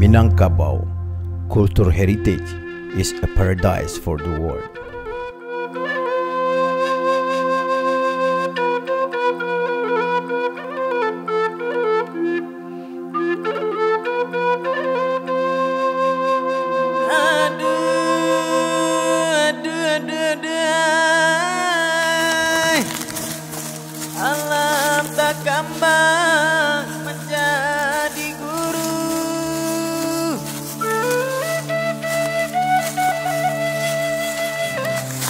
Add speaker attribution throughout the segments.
Speaker 1: Minangkabau culture heritage is a paradise for the world.
Speaker 2: Alam tak kembang menjadi guru.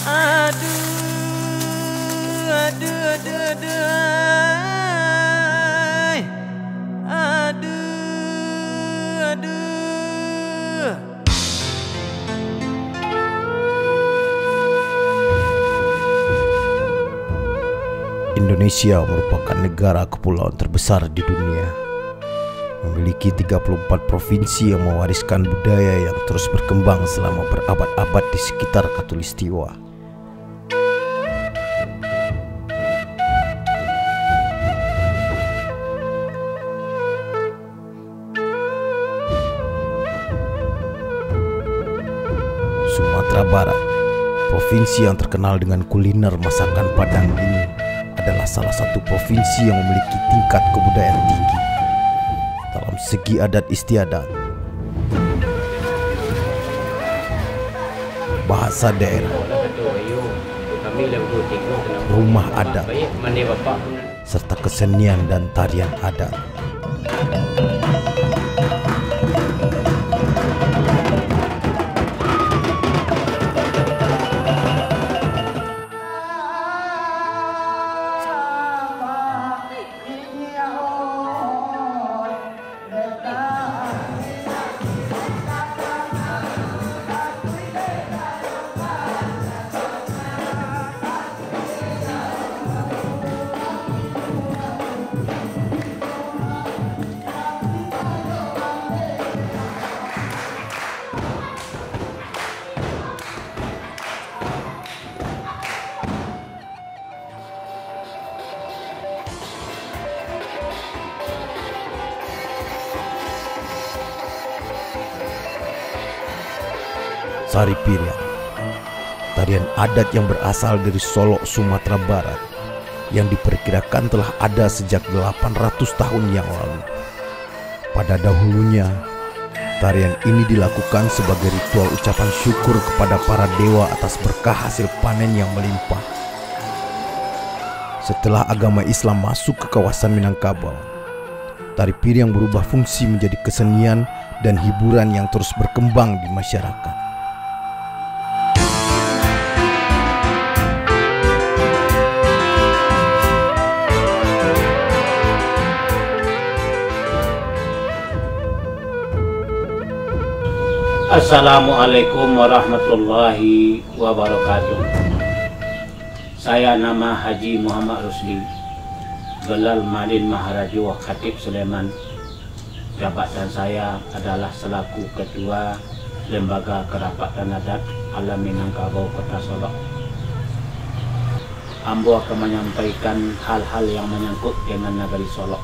Speaker 2: Aduh.
Speaker 1: Indonesia merupakan negara kepulauan terbesar di dunia. Memiliki 34 provinsi yang mewariskan budaya yang terus berkembang selama berabad-abad di sekitar Khatulistiwa. Sumatera Barat, provinsi yang terkenal dengan kuliner masakan Padang ini, adalah salah satu provinsi yang memiliki tingkat kebudayaan tinggi dalam segi adat istiadat, bahasa daerah, rumah adat, serta kesenian dan tarian adat. Sari Piriang, tarian adat yang berasal dari Solok, Sumatera Barat, yang diperkirakan telah ada sejak 800 tahun yang lalu. Pada dahulunya, tarian ini dilakukan sebagai ritual ucapan syukur kepada para dewa atas berkah hasil panen yang melimpah. Setelah agama Islam masuk ke kawasan Minangkabau, tari Piriang berubah fungsi menjadi kesenian dan hiburan yang terus berkembang di masyarakat.
Speaker 3: Assalamualaikum warahmatullahi wabarakatuh. Saya nama Haji Muhammad Rusli, Gelar Malin Maharaja Khatib Sulaiman. Jabatan saya adalah selaku Ketua Lembaga Kerapatan Adat Alam Minangkabau Kota Solok. Ambo akan menyampaikan hal-hal yang menyangkut dengan negeri Solok.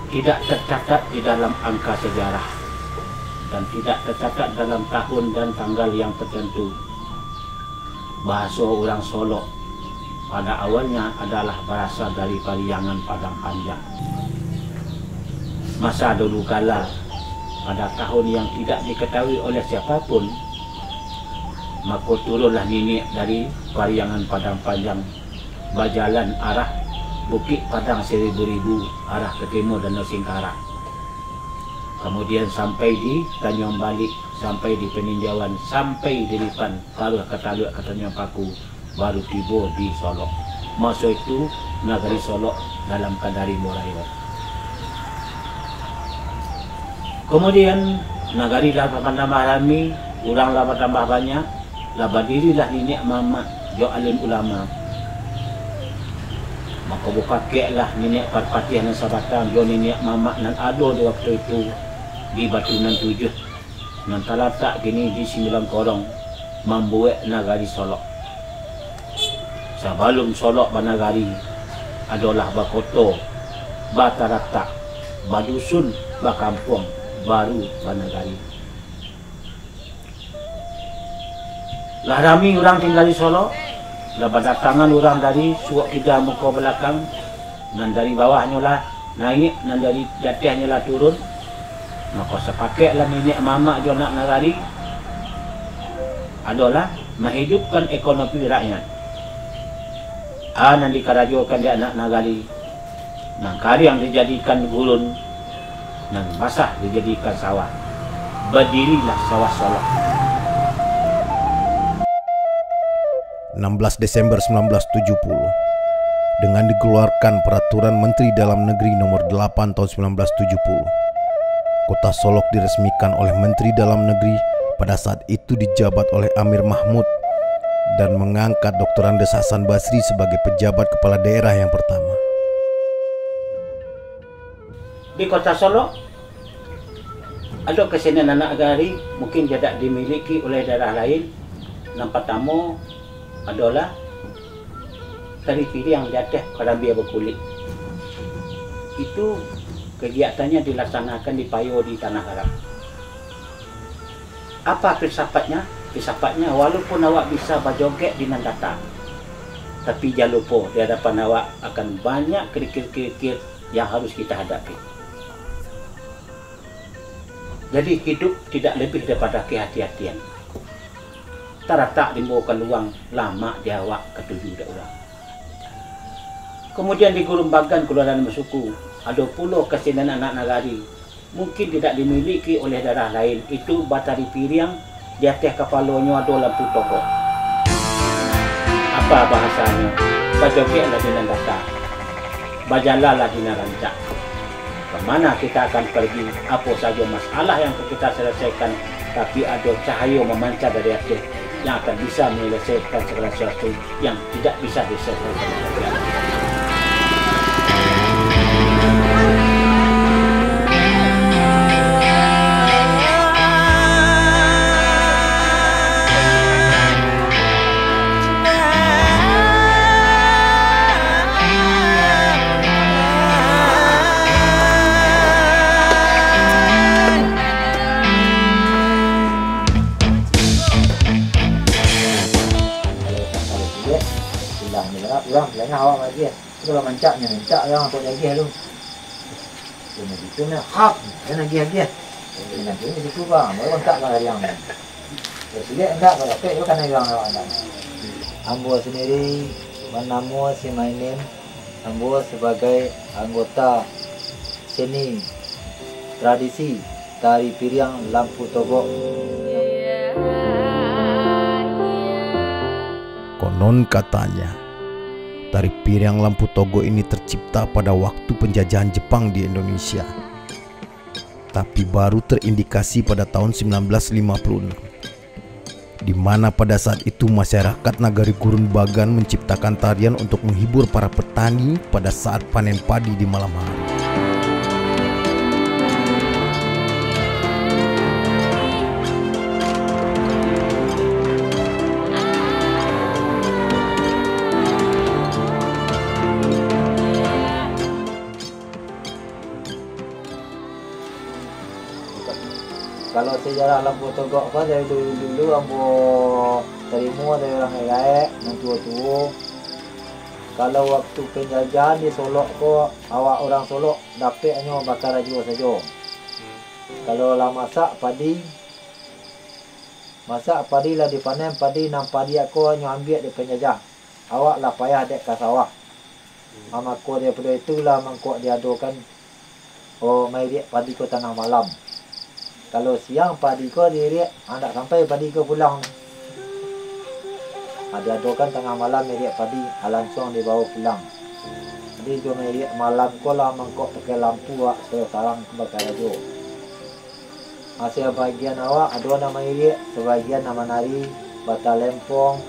Speaker 3: Tidak tercatat di dalam angka sejarah dan tidak tercatat dalam tahun dan tanggal yang tertentu. Bahasa orang Solok pada awalnya adalah berasal dari Pariangan Padang Panjang. Masa dulu kala, pada tahun yang tidak diketahui oleh siapapun, maka turunlah nenek dari Pariangan Padang Panjang berjalan arah Bukit Padang Seribu-ribu arah ke timur Danau Singkara. Kemudian sampai di Tanjung Balik, sampai di Peninjauan, sampai di Lipan, baru ke Taluk ke Tanjung Paku, baru tiba di Solok. Masa itu negeri Solok dalam Kadari Moraiwa. Kemudian negeri laba tambah rami, orang laba tambah banyak, laba dirilah nenek mama jo alim ulama. Maka bupakailah nenek Parpatiah dan Sabatang jo nenek mama nan ado di waktu itu di Batunan 7 nan talatak kini di 9 korong membuat negari Solok. Sebelum Solok banagari adalah Bakoto, Batarata, badusun, bakampung baru Banagari. Lah rami orang tinggal di Solo, lah berdatangan orang dari suak kita muka belakang, dan dari bawahnya lah naik, dan dari jatihannya lah turun. Maka sepakai lah nenek mama jo nak nagari adalah menghidupkan ekonomi rakyat. Nanti karajokan dia anak nagari, nang kari yang dijadikan gurun, dan basah dijadikan sawah. Berdirilah sawah Solo.
Speaker 1: 16 Desember 1970 dengan dikeluarkan Peraturan Menteri Dalam Negeri Nomor 8 tahun 1970. Kota Solok diresmikan oleh Menteri Dalam Negeri pada saat itu dijabat oleh Amir Mahmud dan mengangkat Dr. Andes Hasan Basri sebagai pejabat kepala daerah yang pertama.
Speaker 3: Di Kota Solo ada kesenian anak nagari mungkin tidak dimiliki oleh daerah lain. Yang pertama adalah tari piring yang jatuh karambia berkulit. Itu kegiatannya dilaksanakan di payo di Tanah Harap. Apa filsafatnya? Filsafatnya walaupun awak bisa berjoget di Nandata, tapi jangan lupa di hadapan awak akan banyak kerikil-kerikil yang harus kita hadapi. Jadi hidup tidak lebih daripada kehati-hatian. Tak dimbawakan luang lama di awak ketujuh dak orang. Kemudian di Gurumbagan Keluaran Mesuku ada pula kesenian anak nagari mungkin tidak dimiliki oleh daerah lain. Itu batari piring di atas kepalanya ada lampu toko. Apa bahasanya? Bajogetlah di Nandata, bajalalah di Narancak. Kemana kita akan pergi? Apa saja masalah yang kita selesaikan, tapi ada cahaya memancar dari atas yang akan bisa menyelesaikan segala sesuatu yang tidak bisa diselesaikan.
Speaker 4: Orang lengah awak lagi. Kalau mencaknya yang aku lagi lu. Ini gitu nak hak, dan lagi. Ini nanti ini gitu bang, baru tak kalau yang. Jadi enggak kalau itu kan yang awak ada. Ambo sendiri menamu si mainin Ambo sebagai anggota seni tradisi tari piring lampu togok.
Speaker 1: Konon katanya tari piring lampu togo ini tercipta pada waktu penjajahan Jepang di Indonesia, tapi baru terindikasi pada tahun 1956, di mana pada saat itu masyarakat Nagari Gurumbagan menciptakan tarian untuk menghibur para petani pada saat panen padi di malam hari.
Speaker 4: Kalau sejarah lampu togok kan dari dulu ambo terima dari orang gaek yang tua-tua. Kalau waktu penjajahan di Solok ko awak orang Solok dapat hanya bakar aja saja. Kalau lah masak padi lah dipanen padi nang padi aku hanya ambil di penjajah. Awak lah payah dek ke sawah. Amako daripada itulah mangkok diadukan mai dia padi ko tengah malam. Kalau siang padi ko diri anda sampai padi ko pulang. Ada adukan tengah malam dia padi langsung dibawa pulang. Jadi jo dia malam ko lah mangkok pakai lampu wak saya sarang bakar aja. Masih bagian awak ada nama dia, sebagian nama nari, bata lempong,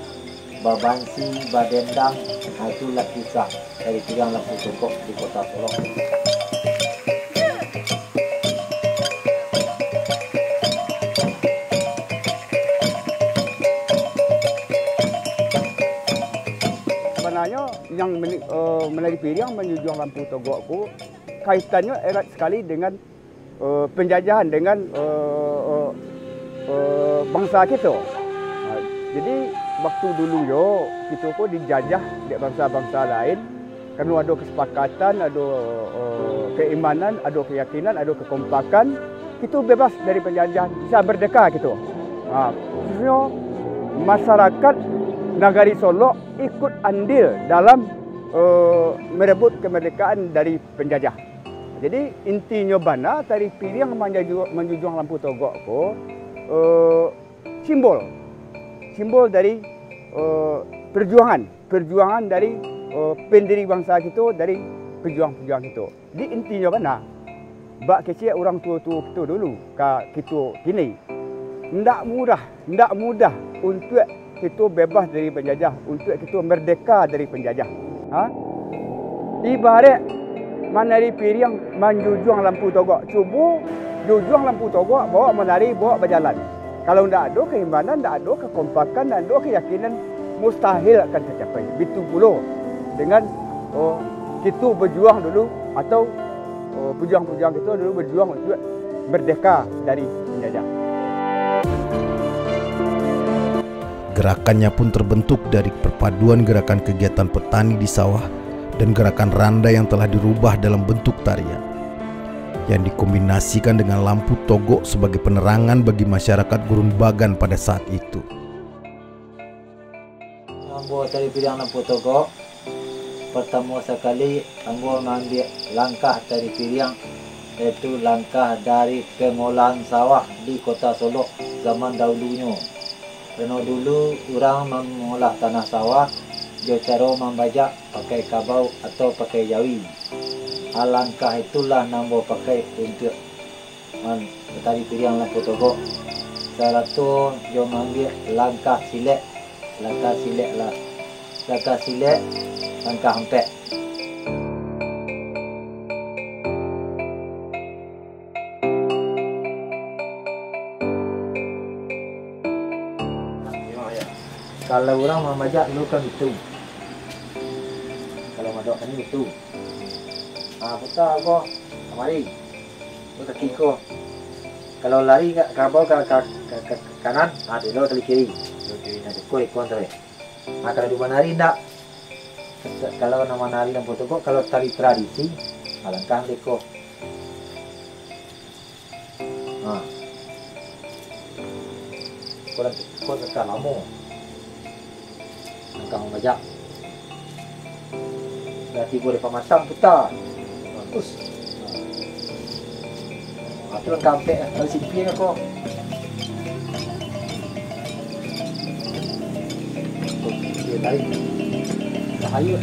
Speaker 4: babansi, badendang. Itulah kisah dari piring lampu togok di Kota Solok.
Speaker 5: Sebenarnya yang menari piring menunjukkan lampu togokku kaitannya erat sekali dengan penjajahan dengan bangsa kita. Jadi waktu dulu yo kita pun dijajah di bangsa-bangsa lain, kerana ada kesepakatan, ada keimanan, ada keyakinan, ada kekompakan, kita bebas dari penjajahan, bisa berdeka kita. Khususnya masyarakat Nagari Solok ikut andil dalam merebut kemerdekaan dari penjajah. Jadi intinya bana Tari Piriang menjunjung lampu togok ko simbol dari perjuangan dari pendiri bangsa kita, dari pejuang-pejuang kita. Jadi intinya bana bak kecil orang tua-tua kita dulu kita kini tidak mudah untuk kita bebas dari penjajah, untuk kita merdeka dari penjajah. Ibarat menari Piriang menjunjung lampu togok. Cuba jujung lampu togok, bawa menari, bawa berjalan. Kalau tidak ada keimanan, tidak ada kekompakan, tidak ada keyakinan, mustahil akan tercapai. Begitu pula dengan kita berjuang dulu, atau pejuang-pejuang kita dulu berjuang untuk merdeka dari penjajah.
Speaker 1: Gerakannya pun terbentuk dari perpaduan gerakan kegiatan petani di sawah dan gerakan randa yang telah dirubah dalam bentuk tarian, yang dikombinasikan dengan lampu togok sebagai penerangan bagi masyarakat Gurun Bagan pada saat itu.
Speaker 4: Ambo Tari Piriang lampu togok, pertama sekali Ambo mengambil langkah Tari Piriang, yaitu langkah dari pengolahan sawah di Kota Solok zaman dahulunya. Kerana dulu orang mengolah tanah sawah dengan cara membajak pakai kabau atau pakai jawi. Alangkah itulah nambo pakai untuk Tari Piriang lampu togok. Cara tu dia mengambil langkah silek, langkah hempek. Kalau orang membajak dulu kan itu. Kalau madok ni itu. Putar kau, mari. Putar kaki kau. Kalau lari ke kabau ke kanan, dia kali kiri. Kiri nanti kau ikut tu. Kalau di menari tak. Kalau nama nari lampu togok, kalau tari tradisi, alangkah leko. Kau tekan lama. Langkah membajak. Berarti boleh pematang putar. Bagus. Itu langkah hempek. Kalau simpi kan kau. Dia tarik. Bahaya.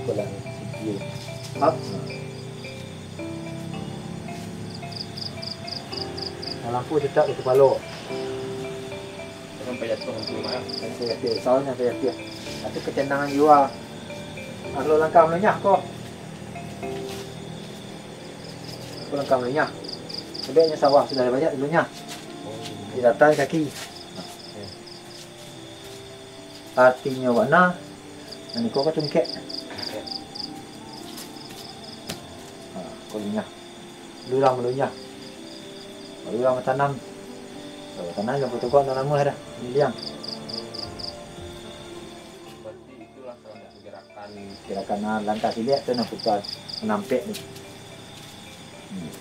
Speaker 4: Kau lah simpi. Lampu tetap di kepala.
Speaker 2: Sampai jatuh lampu mana?
Speaker 4: Sampai jatuh, soalnya sampai jatuh. Itu kecendangan jiwa. Kalau langkah melenyah kau. Kalau langkah melenyah. Sebaiknya sawah sudah banyak melenyah. Di atas kaki. Artinya warna. Nanti kau tungkek. Kau lenyah. Lurang melenyah. Kalau orang tanam, tanam lampu togok tak lama dah, miliang.
Speaker 2: Berarti itulah salah satu
Speaker 4: gerakan langkah silek tu nak putar menampek ni.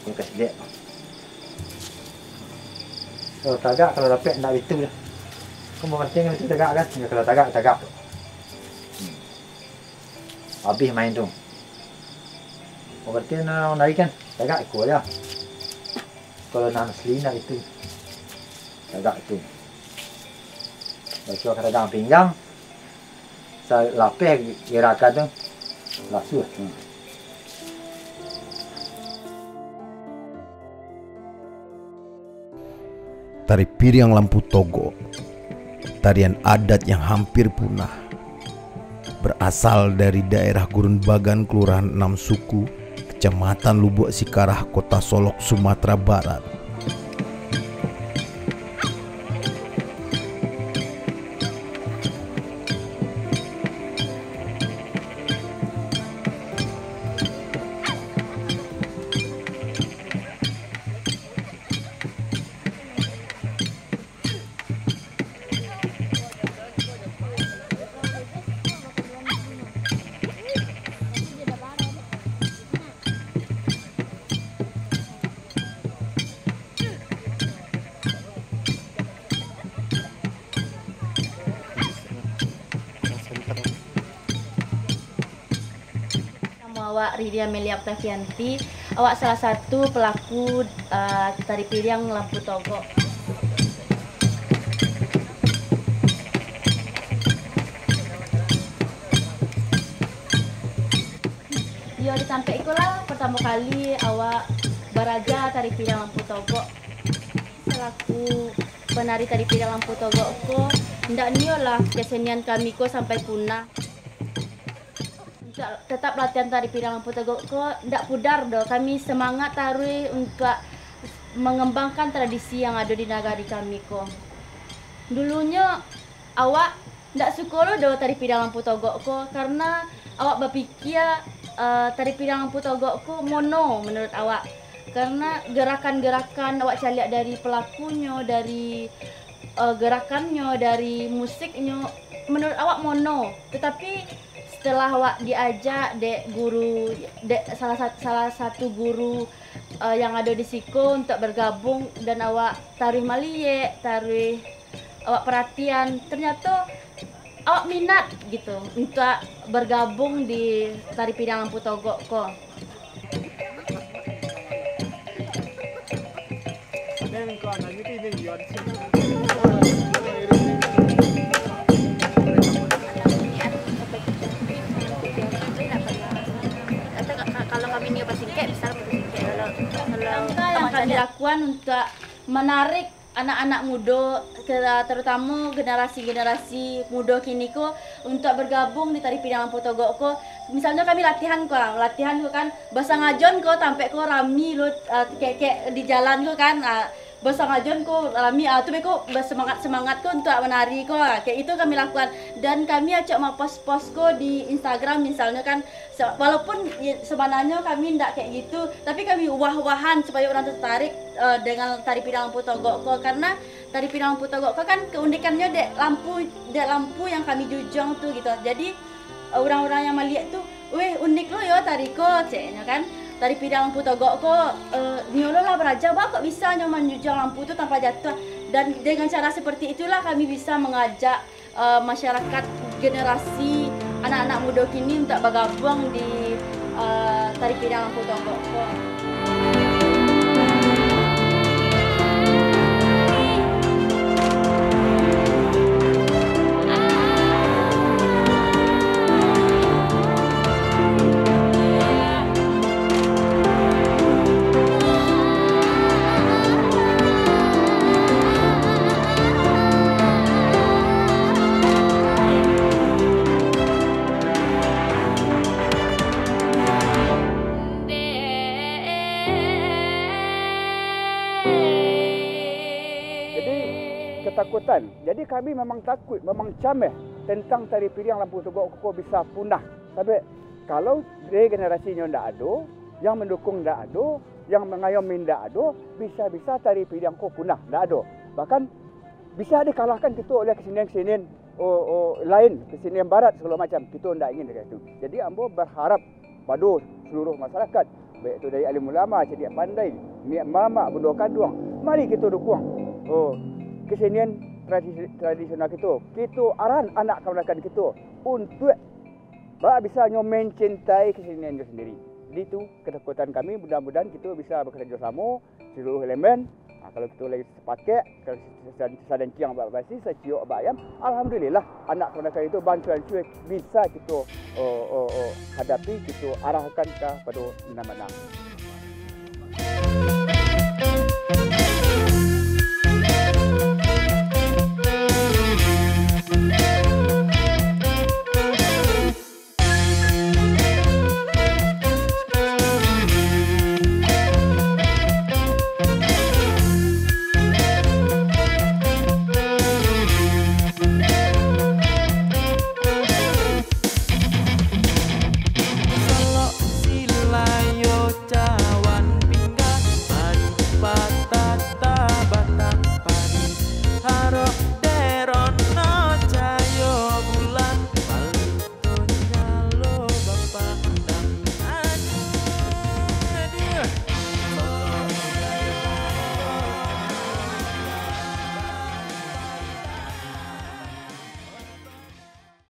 Speaker 4: Langkah silek. Kalau tagak, kalau lapik nak itu dah. Kau mau penting itu tagak kan? Kalau tagak. Habis main tu. Kau berarti nak naik kan? Tagak ikut dia. Kalau nak selina itu agak itu. Baca kata dalam pinggang, saya lapih gerakan tu, lasuh.
Speaker 1: Tari Piriang lampu togok, tarian adat yang hampir punah, berasal dari daerah Gurun Bagan, Kelurahan 6 Suku, Kecamatan Lubuk Sikarah, Kota Solok, Sumatera Barat.
Speaker 6: awak Ridhi Amelia Octavianti, awak salah satu pelaku tari piring Lampu Togok. Yo disampai ikulah pertama kali awak beraja tari piring Lampu Togok. Selaku penari tari piring Lampu Togok ko, ndak niolah kesenian kami ko sampai punah. Tetap latihan tari piring Lampu Togok ko ndak pudar do. Kami semangat tari untuk mengembangkan tradisi yang ada di negari kami ko. Dulunya awak ndak suka do tari piring Lampu Togok ko karena awak berpikir tari piring Lampu Togok ko mono menurut awak. Karena gerakan-gerakan awak caliak dari pelakunya, dari gerakannya, dari musiknya, menurut awak mono. Tetapi setelah awak diajak dek guru, salah satu guru yang ada di Siko untuk bergabung dan awak tarih maliye, tarih awak perhatian, ternyata awak minat gitu untuk bergabung di tari piring Lampu Togok ko.
Speaker 7: Kalau kami ini singkek, bisa singkek.
Speaker 6: Langkah yang kami lakukan untuk menarik anak-anak muda, terutama generasi-generasi muda kini ko untuk bergabung di tari piring Lampu Togok ko. Misalnya kami latihan ko kan bahasa ngajon ko tampe ko rami lo kayak di jalan ko kan bahasa ngajon ko rami tuh ko semangat ko untuk menari ko kayak itu kami lakukan dan kami acak mau post ko di Instagram misalnya kan walaupun sebenarnya kami ndak kayak gitu tapi kami wah-wahan supaya orang tertarik dengan tari piring Lampu Togok ko karena tari piring Lampu Togok ko kan keunikannya dek lampu yang kami jujong tuh gitu jadi orang-orang yang melihat tuh, weh unik lo yo tariko, ceknya kan. Tari piring Lampu Togok ko, nyolo lah beraja, wah kok bisa nyoman jujang lampu itu tanpa jatuh. Dan dengan cara seperti itulah kami bisa mengajak masyarakat generasi anak-anak muda kini untuk bergabung di tari piring Lampu Togok ko.
Speaker 5: Ketakutan. Jadi kami memang takut, memang cameh tentang tari piring Lampu Togok ko bisa punah. Tapi kalau regenerasinya ndak ada, yang mendukung ndak ada, yang mengayomi ndak ada, bisa-bisa tari piring ko punah, ndak ada. Bahkan bisa dikalahkan kita oleh kesenian-kesenian lain, kesenian barat segala macam. Kita ndak ingin dekat itu. Jadi ambo berharap pada seluruh masyarakat, baik itu dari alim ulama, cerdik pandai, niat mama, benda kaduang, mari kita dukung. Kesenian tradisional kita aran anak keponakan kita untuk bisa mencintai kesenian itu sendiri. Itu ketakutan kami, mudah-mudahan kita bisa bekerja sama seluruh elemen. Kalau kita lagi sepakat, kalau sedang ciang basi, seciok bayam, alhamdulillah anak keponakan itu bantuan cuy bisa kita hadapi, kita arahkan ke pada mana-mana.